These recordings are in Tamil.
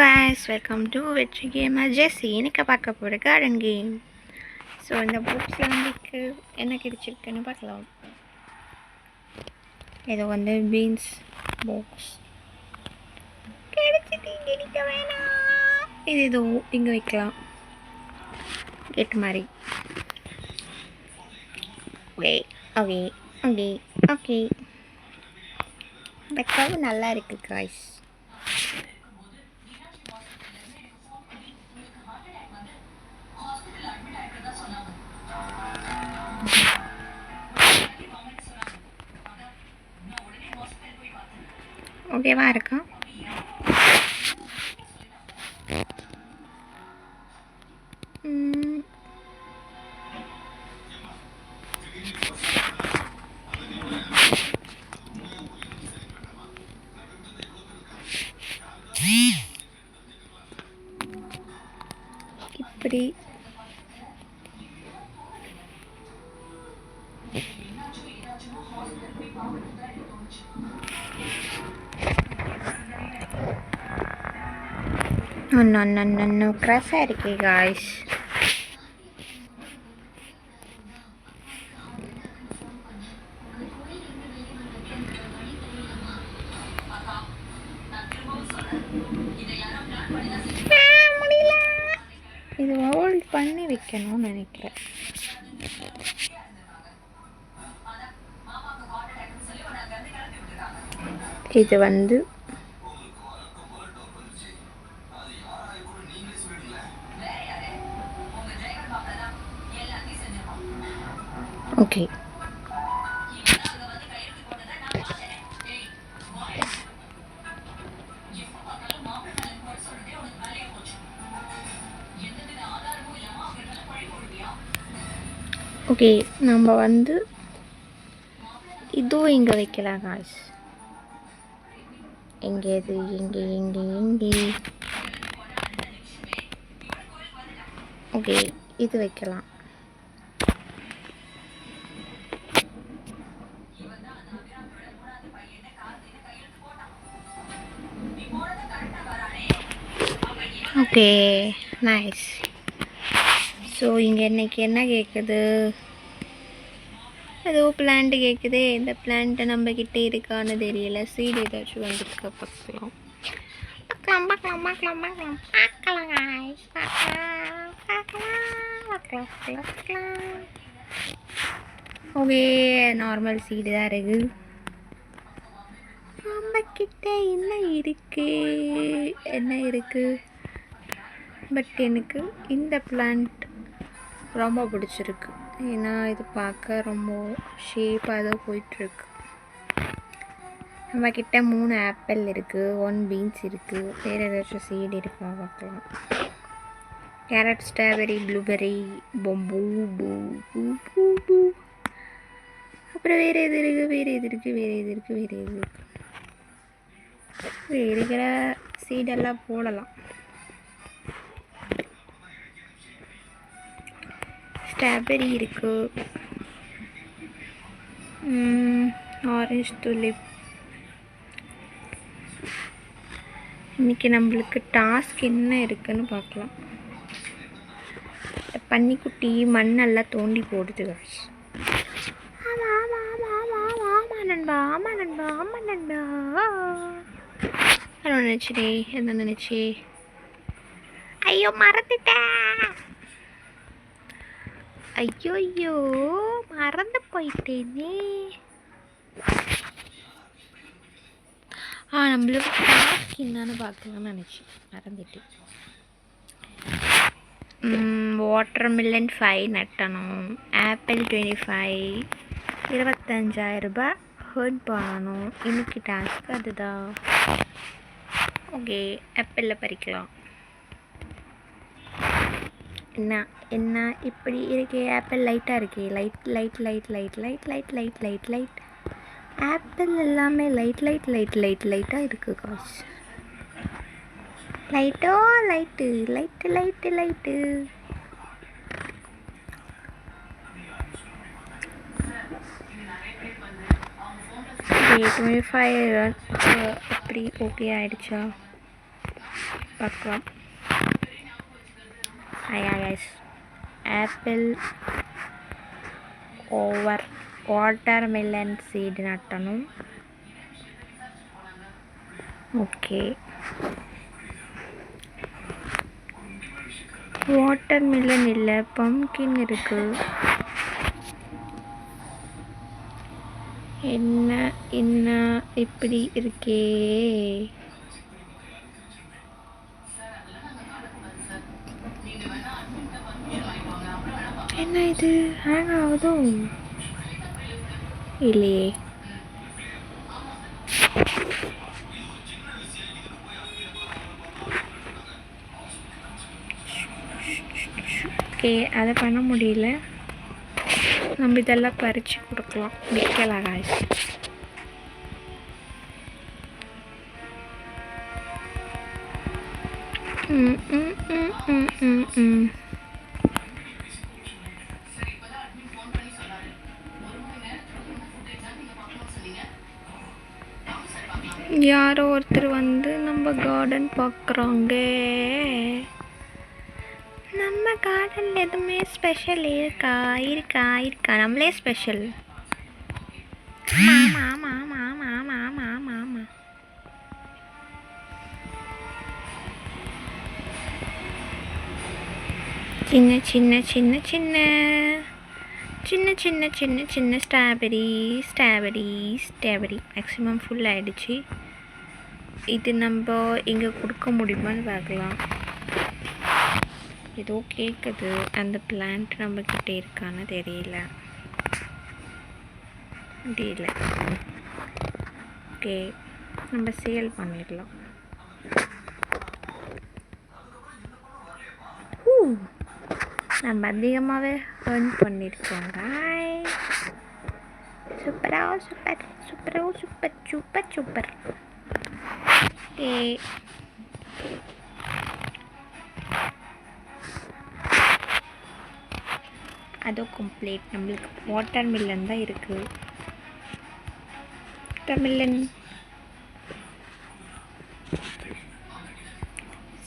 guys, welcome to Vetri Gamer Jessie. இன்னைக்கு பார்க்க போகிற கார்டன் கேம். ஸோ இந்த புக்ஸில் வந்து என்ன கிடைச்சிருக்குன்னு பார்க்கலாம். இது வந்து பீன்ஸ் பாக்ஸ் கிடைச்சிட்டு இங்கே நிற்க வேணாம். இது ஏதோ இங்கே வைக்கலாம் கேட் மாதிரி. ஓகே ஓகே ஓகே ஓகே இந்த கவு நல்லா இருக்குது காய்ஸ். ஓகேவா இருக்கா? இப்படி no கிராஸாக இருக்கே காய்ஸ். இது ஹோல்ட் பண்ணி வைக்கணும்னு நினைக்கிறேன். இது வந்து ஓகே ஓகே நம்ம வந்து இதுவும் இங்கே வைக்கலாம் காய்ஸ். எங்கே இது எங்கே எங்கே எங்கே ஓகே இது வைக்கலாம். Okay nice. ஸோ இங்கே இன்றைக்கி என்ன கேட்குது? ஏதோ பிளான்ட்டு கேட்குது. இந்த பிளான்ட்டு நம்மக்கிட்ட இருக்கான்னு தெரியல. சீடு ஏதாச்சும் வந்துருக்க பார்க்கலாம். பார்க்கலாம் பார்க்கலாம் பார்க்கலாம் பார்க்கலாம் பார்க்கலாம் guys. பார்க்கலாம் பார்க்கலாம் பார்க்கலாம். ஓகே நார்மல் சீடு தான் இருக்குது. நம்மக்கிட்ட என்ன இருக்குது பட் எனக்கு இந்த பிளான்ட் ரொம்ப பிடிச்சிருக்கு. ஏன்னா இது பார்க்க ரொம்ப ஷேப்பாக தான் போயிட்டுருக்கு. நம்மக்கிட்ட 3 ஆப்பிள் இருக்குது, 1 பீன்ஸ் இருக்குது. வேறு ஏதாச்சும் சீடு இருக்கா பார்க்கலாம். கேரட், ஸ்ட்ராபெரி, ப்ளூபெரி, பொம்பூ பூ பூ பூ பூ. அப்புறம் வேறு எது இருக்குது இருக்கிற சீடெல்லாம் போடலாம். ஸ்ட்ராபெரி இருக்குது, ஆரஞ்சு துலிப். இன்றைக்கி நம்மளுக்கு டாஸ்க் என்ன இருக்குதுன்னு பார்க்கலாம். பன்னிக்குட்டி மண்ணெல்லாம் தோண்டி போடுது காய்ஸ். ஆமாம் நண்பா என்ன நினச்சி ஐயோ மறந்துட்டேன். ஐயோ மறந்து போயிட்டேனே. நம்மளுக்கு டாஸ்க் என்னன்னு பார்க்கலாம்னு நினச்சேன், மறந்துட்டேன். வாட்டர்மெலன் 5 நட்டணும். ஆப்பிள் 25, 25,000 ரூபாய் ஹர்ட் பண்ணணும். இன்னைக்கு டாஸ்க் அதுதான். ஓகே ஆப்பிளில் பறிக்கலாம். என்ன இப்படி இருக்கே? ஆப்பிள் லைட்டாக இருக்கே. லைட் ஆப்பிள் எல்லாமே லைட்டாக இருக்குது காசு. லைட்டு 25 இப்படி ஓகே ஆயிடுச்சா? பார்க்கலாம். ஆப்பிள் வாட்டர்மெலன் சீடு நட்டணும். ஓகே, வாட்டர்மெலன் இல்லை, பம்கின் இருக்கு. என்ன இப்படி இருக்கே? என்ன இது ஹேங் ஆகுதோ இல்லையே? ஓகே, அதை பண்ண முடியல. நம்ம இதெல்லாம் பறித்து கொடுக்கலாம், விற்கலாம் காய்ஸ். யாரோ ஒருத்தர் வந்து நம்ம கார்டன் பார்க்குறாங்க. நம்ம கார்டனில் எதுவுமே ஸ்பெஷல் இருக்கா? இருக்கா இருக்கா நம்மளே ஸ்பெஷல். ஆமாம் ஆமாம் ஆமாம் ஆமாம் ஆமாம் ஆமாம் ஆமாம் ஆமாம். சின்ன சின்ன சின்ன சின்ன சின்ன சின்ன சின்ன சின்ன strawberry strawberry strawberry maximum full ஆகிடுச்சு. இது நம்ம இங்கே கொடுக்க முடியுமான்னு பார்க்கலாம். ஏதோ கேட்குது. அந்த பிளான்ட் நம்மக்கிட்ட இருக்கான்னு தெரியல. ஓகே, நம்ம சேல் பண்ணிடலாம். நம்ம அதிகமாகவே ஏர்ன் பண்ணியிருக்கோங்க. சூப்பரா சூப்பர் சூப்பரோ சூப்பர் சூப்பர் சூப்பர். ஓகே, அதுவும் கம்ப்ளீட். நம்மளுக்கு வாட்டர்மெலன் தான் இருக்குது. வாட்டர்மெலன்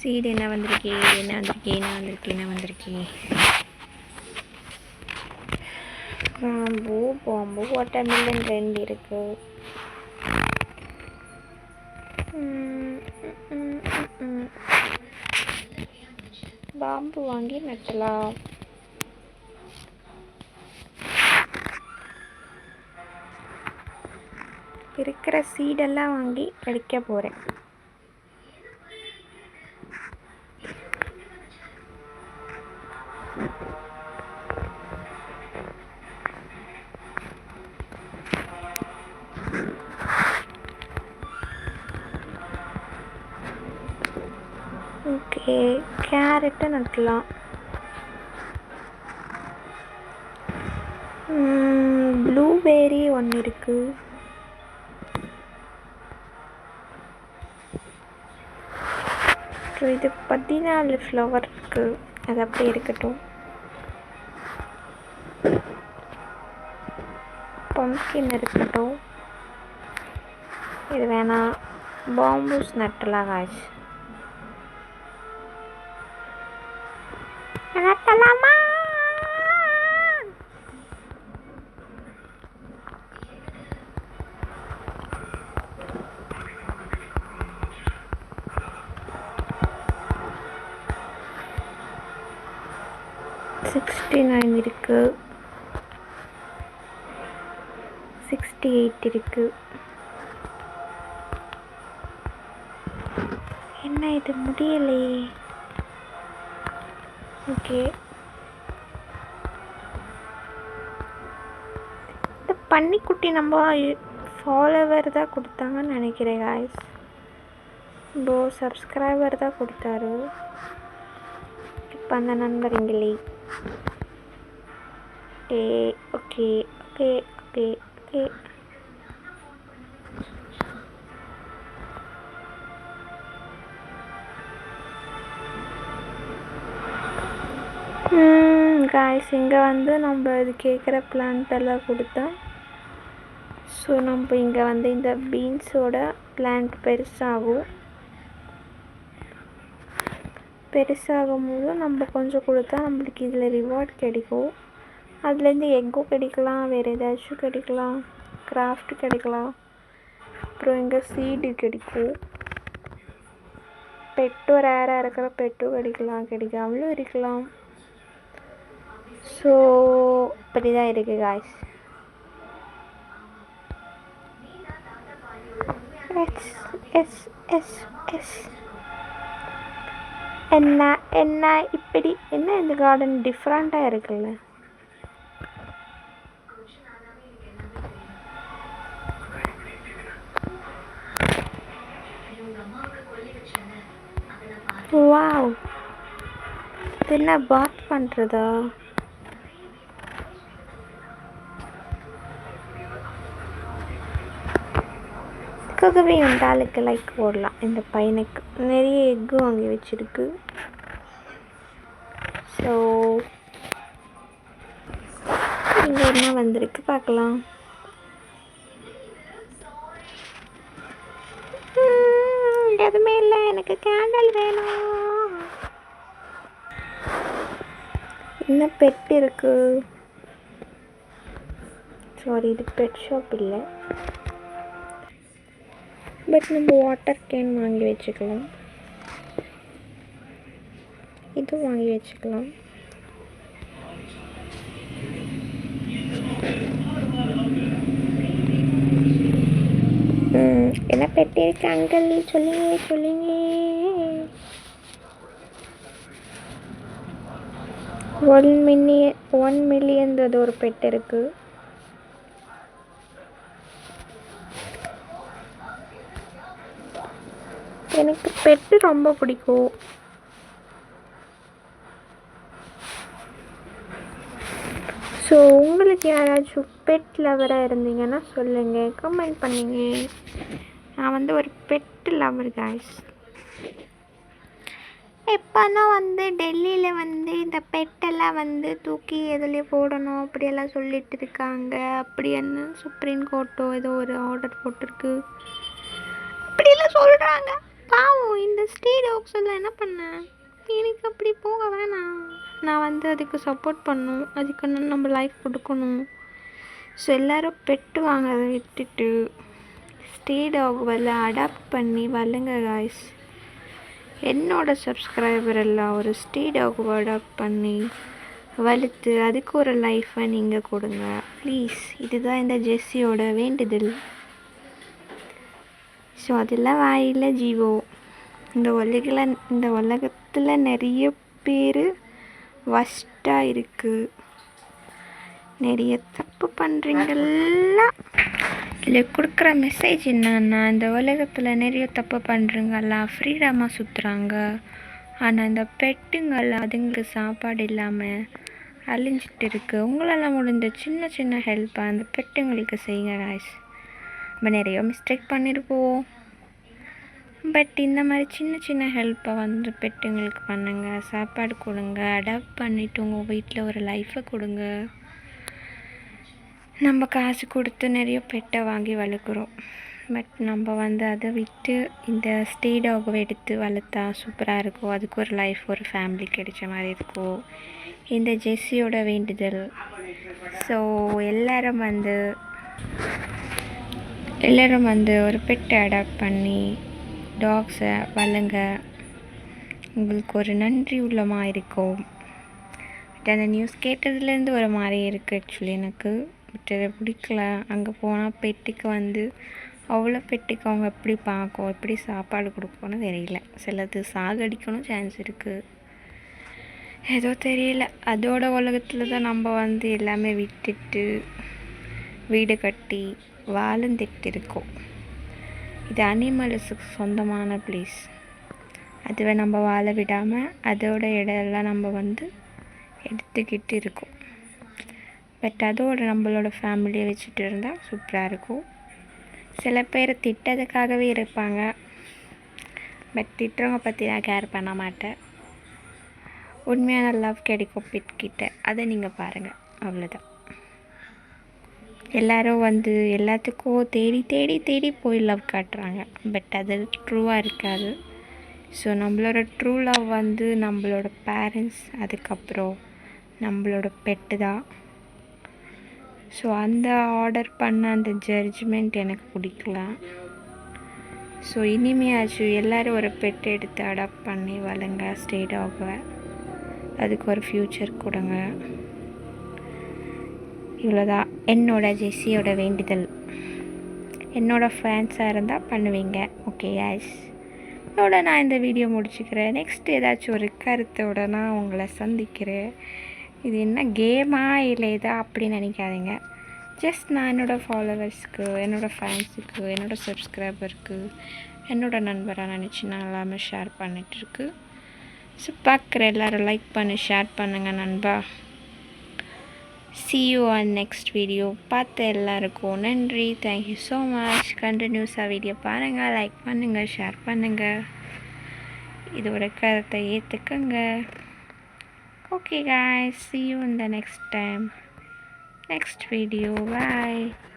சீடு என்ன வந்திருக்கே என்ன வந்திருக்கே என்ன வந்திருக்கே என்ன வந்திருக்கே? பாம்பு வாட்டர்மெலன் 2 இருக்கு. பாம்பு வாங்கி நட்டலாம். இருக்கிற சீடெல்லாம் வாங்கி அடிக்க போகிறேன். ஓகே, கேரட்டை நட்டலாம். ப்ளூபெர்ரி 1 இருக்குது. இது 14 ஃப்ளவர் இருக்குது. அது அப்படியே இருக்கட்டும். பம்ப்கின் இருக்கட்டும். இது வேணாம். பாம்பூஸ் நட்டலாம் காய்ஸ். நட்டலாமா? $69 இருக்கு. 68 இருக்கு. என்ன இது முடியலையே? ஓகே, இந்த பன்னிக்குட்டி நம்ம ஃபாலோவர் தான் கொடுத்தாங்கன்னு நினைக்கிறேன் காய்ஸ். சப்ஸ்கிரைபர் தான் கொடுத்தாரு. இப்போ அந்த நண்பர் இங்கிலே. Okay okay okay okay okay. Guys, இங்கே வந்து நம்ம இது கேட்குற பிளான்ட் எல்லாம் கொடுத்தோம். ஸோ நம்ம இங்கே வந்து இந்த பீன்ஸோட பிளான்ட் பெருசாகும். பெருசாகும்போது நம்ம கொஞ்சம் கொடுத்தா நம்மளுக்கு இதில் ரிவார்ட் கிடைக்கும். அதுலேருந்து எக்கும் கிடைக்கலாம், வேறு ஏதாச்சும் கிடைக்கலாம், கிராஃப்ட் கிடைக்கலாம், அப்புறம் இங்கே சீடு கிடைக்கும், பெட்டும் ரேராக இருக்கிற பெட்டும் கிடைக்கலாம், கிடைக்காமலும் இருக்கலாம். ஸோ இப்படி தான் இருக்குது காய்ஸ். எஸ் என்ன இப்படி என்ன இந்த கார்டன் டிஃப்ரெண்ட்டாக இருக்குல்ல. வாவ், இது என்ன பாத் பண்ணுறதா? இதுக்காகவே இந்த ஆளுக்கு லைக் போடலாம். இந்த பையனுக்கு நிறைய எக்கு வாங்கி வச்சிருக்கு. ஸோ இங்கே என்ன வந்திருக்கு பார்க்கலாம். எதுவுமே இல்லை, எனக்கு கேண்டில் வேணும். என்ன பெட் இருக்கு? சாரி, இது பெட் ஷாப் இல்லை. பட் நம்ம வாட்டர் கேன் வாங்கி வச்சுக்கலாம், இதுவும் வாங்கி வச்சுக்கலாம். என்ன பெட்டி இருக்கு அங்கிள்? சொல்லுங்க. 1 மில்லியன் ஒரு பெட் இருக்கு. எனக்கு பெட்டு ரொம்ப பிடிக்கும். ஸோ உங்களுக்கு யாராச்சும் பெட் லவராக இருந்தீங்கன்னா சொல்லுங்கள், கமெண்ட் பண்ணுங்க. நான் ஒரு பெட் லவர் காய்ஸ். இப்போதான் டெல்லியில் இந்த பெட்டெல்லாம் தூக்கி எதுலேயே போடணும் அப்படியெல்லாம் சொல்லிட்டு இருக்காங்க. அப்படின்னு சுப்ரீம் கோர்ட்டோ ஏதோ ஒரு ஆர்டர் போட்டிருக்கு, அப்படியெல்லாம் சொல்கிறாங்க. பாவம் இந்த ஸ்ட்ரீ டாக்ஸ் எல்லாம் என்ன பண்ணேன். எனக்கு அப்படி போக வேணாம். நான் அதுக்கு சப்போர்ட் பண்ணணும், அதுக்கு நம்ம லைஃப் கொடுக்கணும். ஸோ எல்லோரும் பெட்டு வாங்கிறத விட்டுட்டு ஸ்ட்ரீ டாக் அடாப்ட் பண்ணி வளங்க காய்ஸ். என்னோடய சப்ஸ்கிரைபர் எல்லாம் ஒரு ஸ்ட்ரீ டாக் அடாப்ட் பண்ணி வளர்த்து அதுக்கு ஒரு லைஃப்பை நீங்கள் கொடுங்க ப்ளீஸ். இதுதான் இந்த ஜெஸ்ஸியோட வேண்டுதல். ஸோ அதெல்லாம் வாயில்ல ஜீவோ. இந்த உலகத்தில் நிறைய பேர் வஸ்ட்டாக இருக்குது, நிறைய தப்பு பண்ணுறீங்களா. இதில் கொடுக்குற மெசேஜ் என்னன்னா, இந்த உலகத்தில் நிறைய தப்பு பண்ணுறீங்கல்லாம் ஃப்ரீடமாக சுற்றுறாங்க. ஆனால் இந்த பெட்டுங்கள்லாம் அதுங்களுக்கு சாப்பாடு இல்லாமல் அழிஞ்சிட்டு இருக்குது. உங்களால் முடிஞ்ச சின்ன சின்ன ஹெல்ப்பாக அந்த பெட்டுங்களுக்கு செய்யுங்க காய்ஸ். நம்ம நிறைய மிஸ்டேக் பண்ணியிருப்போம், பட் இந்த மாதிரி சின்ன சின்ன ஹெல்ப்பை பெட்டுங்களுக்கு பண்ணுங்கள். சாப்பாடு கொடுங்க, அடாப்ட் பண்ணிவிட்டு உங்கள் வீட்டில் ஒரு லைஃப்பை கொடுங்க. நம்ம காசு கொடுத்து நிறைய பெட்டை வாங்கி வளர்க்குறோம், பட் நம்ம அதை விட்டு இந்த ஸ்ட்ரீ டாகை எடுத்து வளர்த்தா சூப்பராக இருக்கும். அதுக்கு ஒரு லைஃப், ஒரு ஃபேமிலி கிடைச்ச மாதிரி இருக்கும். இந்த ஜெஸ்ஸியோட வேண்டுதல். ஸோ எல்லோரும் ஒரு பெட்டை அடாப்ட் பண்ணி டாக்ஸை வளங்க. உங்களுக்கு ஒரு நன்றி உள்ளமாக இருக்கும். பட் அந்த நியூஸ் கேட்டதுலேருந்து ஒரு மாதிரி இருக்குது ஆக்சுவலி எனக்கு. பட் அதை பிடிக்கல. அங்கே போனால் பெட்டுக்கு அவ்வளோ பெட்டுக்கு அவங்க எப்படி பார்க்கும், எப்படி சாப்பாடு கொடுக்கணும்னு தெரியல. சிலது சாகடிக்கணும் சான்ஸ் இருக்குது, ஏதோ தெரியல. அதோட உலகத்தில் தான் நம்ம எல்லாமே விட்டுட்டு வீடு கட்டி வாழ்ந்துட்டு இருக்கோம். இது அனிமல்ஸுக்கு சொந்தமான ப்ளேஸ். அதுவே நம்ம வாழ விடாமல் அதோட இடம்லாம் நம்ம எடுத்துக்கிட்டு இருக்கோம். பட் அதோட நம்மளோட ஃபேமிலியை வச்சுட்டு இருந்தால் சூப்பராக இருக்கும். சில பேர் திட்டத்துக்காகவே இருப்பாங்க, பட் திட்டுறவங்க பற்றி நான் கேர் பண்ண மாட்டேன். உண்மையான லவ் கிடைக்கும் பெட்கிட்ட, அதை நீங்கள் பாருங்கள், அவ்வளோதான். எல்லோரும் எல்லாத்துக்கும் தேடி தேடி தேடி போய் லவ் காட்டுறாங்க, பட் அது ட்ரூவாக இருக்காது. ஸோ நம்மளோட ட்ரூ லவ் வந்து நம்மளோட பேரண்ட்ஸ், அதுக்கப்புறம் நம்மளோட பெட்டு தான். ஸோ அந்த ஆர்டர் பண்ண அந்த ஜட்ஜ்மெண்ட் எனக்கு பிடிக்கல. ஸோ இனிமையாச்சும் எல்லோரும் ஒரு பெட் எடுத்து அடாப்ட் பண்ணி வளங்க, ஸ்டேட் ஆக அதுக்கு ஒரு ஃப்யூச்சர் கொடுங்க. இவ்வளோதான் என்னோட ஜெஸ்ஸியோட வேண்டுதல். என்னோடய ஃபேன்ஸாக இருந்தால் பண்ணுவீங்க. ஓகே guys, இதோட நான் இந்த வீடியோ முடிச்சுக்கிறேன். நெக்ஸ்ட் ஏதாச்சும் ஒரு கருத்தோட நான் உங்களை சந்திக்கிறேன். இது என்ன கேமா இல்லை இதா அப்படின்னு நினைக்காதீங்க. ஜஸ்ட் நான் என்னோடய ஃபாலோவர்ஸ்க்கு, என்னோடய ஃபேன்ஸுக்கு, என்னோடய சப்ஸ்கிரைபருக்கு, என்னோடய நண்பராக நினச்சி நான் எல்லாமே ஷேர் பண்ணிகிட்ருக்கு. ஸோ பார்க்குற எல்லோரும் லைக் பண்ணி ஷேர் பண்ணுங்கள் நண்பா. See you on next video. பார்த்த எல்லாருக்கும் நன்றி. Thank you so much. கண்டினியூஸாக வீடியோ பாருங்கள், லைக் பண்ணுங்கள், ஷேர் பண்ணுங்கள். இதோட கருத்தை ஏற்றுக்குங்க. Okay guys, see you in the next video. Bye.